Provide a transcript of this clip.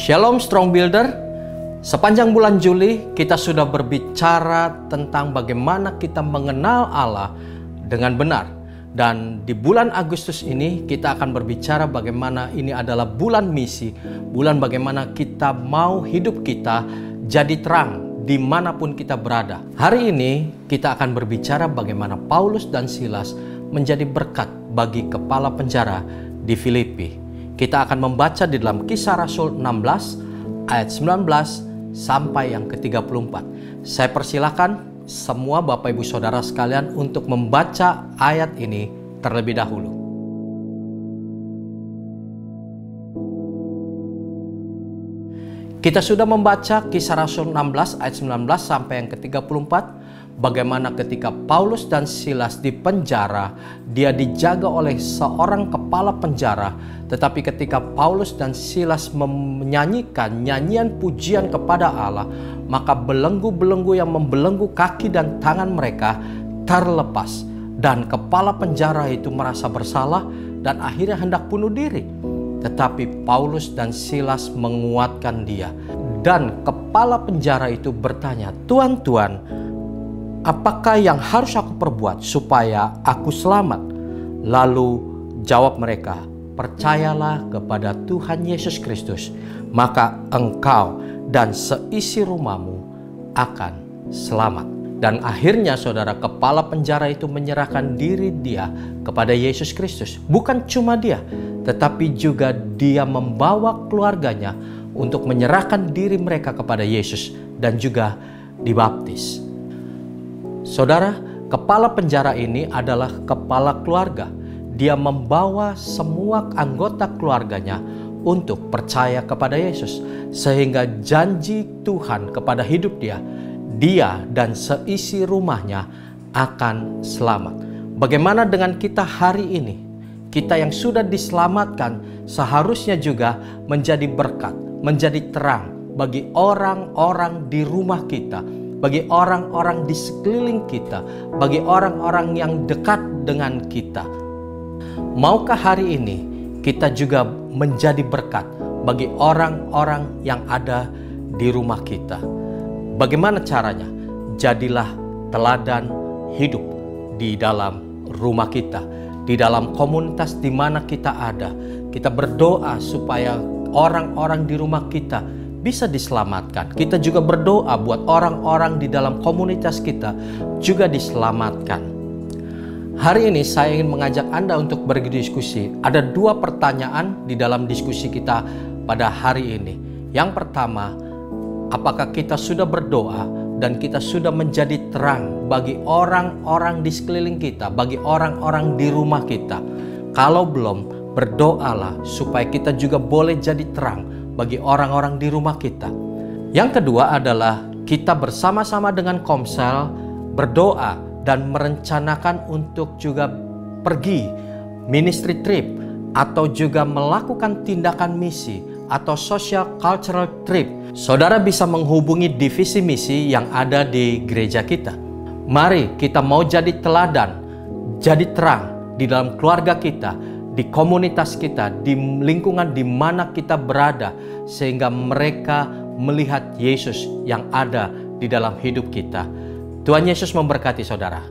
Shalom Strong Builder. Sepanjang bulan Juli kita sudah berbicara tentang bagaimana kita mengenal Allah dengan benar. Dan di bulan Agustus ini kita akan berbicara bagaimana ini adalah bulan misi. Bulan bagaimana kita mau hidup kita jadi terang dimanapun kita berada. Hari ini kita akan berbicara bagaimana Paulus dan Silas menjadi berkat bagi kepala penjara di Filipi. Kita akan membaca di dalam Kisah Rasul 16 ayat 19 sampai yang ke-34. Saya persilakan semua Bapak Ibu Saudara sekalian untuk membaca ayat ini terlebih dahulu. Kita sudah membaca Kisah Rasul 16 ayat 19 sampai yang ke-34. Bagaimana ketika Paulus dan Silas di penjara, dia dijaga oleh seorang kepala penjara. Tetapi ketika Paulus dan Silas menyanyikan nyanyian pujian kepada Allah, maka belenggu-belenggu yang membelenggu kaki dan tangan mereka terlepas. Dan kepala penjara itu merasa bersalah dan akhirnya hendak bunuh diri. Tetapi Paulus dan Silas menguatkan dia. Dan kepala penjara itu bertanya, "Tuan, apakah yang harus aku perbuat supaya aku selamat?" Lalu jawab mereka, "Percayalah kepada Tuhan Yesus Kristus, maka engkau dan seisi rumahmu akan selamat." Dan akhirnya saudara, kepala penjara itu menyerahkan diri dia kepada Yesus Kristus. Bukan cuma dia, tetapi juga dia membawa keluarganya untuk menyerahkan diri mereka kepada Yesus dan juga dibaptis. Saudara, kepala penjara ini adalah kepala keluarga. Dia membawa semua anggota keluarganya untuk percaya kepada Yesus. Sehingga janji Tuhan kepada hidup dia dan seisi rumahnya akan selamat. Bagaimana dengan kita hari ini? Kita yang sudah diselamatkan seharusnya juga menjadi berkat, menjadi terang bagi orang-orang di rumah kita, bagi orang-orang di sekeliling kita, bagi orang-orang yang dekat dengan kita. Maukah hari ini kita juga menjadi berkat bagi orang-orang yang ada di rumah kita? Bagaimana caranya? Jadilah teladan hidup di dalam rumah kita, di dalam komunitas di mana kita ada. Kita berdoa supaya orang-orang di rumah kita bisa diselamatkan. Kita juga berdoa buat orang-orang di dalam komunitas kita juga diselamatkan. Hari ini saya ingin mengajak Anda untuk berdiskusi. Ada dua pertanyaan di dalam diskusi kita pada hari ini. Yang pertama, apakah kita sudah berdoa dan kita sudah menjadi terang bagi orang-orang di sekeliling kita, bagi orang-orang di rumah kita? Kalau belum, berdoalah supaya kita juga boleh jadi terang bagi orang-orang di rumah kita. Yang kedua adalah kita bersama-sama dengan Komsel berdoa dan merencanakan untuk juga pergi ministry trip atau juga melakukan tindakan misi atau social cultural trip. Saudara bisa menghubungi divisi misi yang ada di gereja kita. Mari kita mau jadi teladan, jadi terang di dalam keluarga kita, di komunitas kita, di lingkungan di mana kita berada, sehingga mereka melihat Yesus yang ada di dalam hidup kita. Tuhan Yesus memberkati saudara.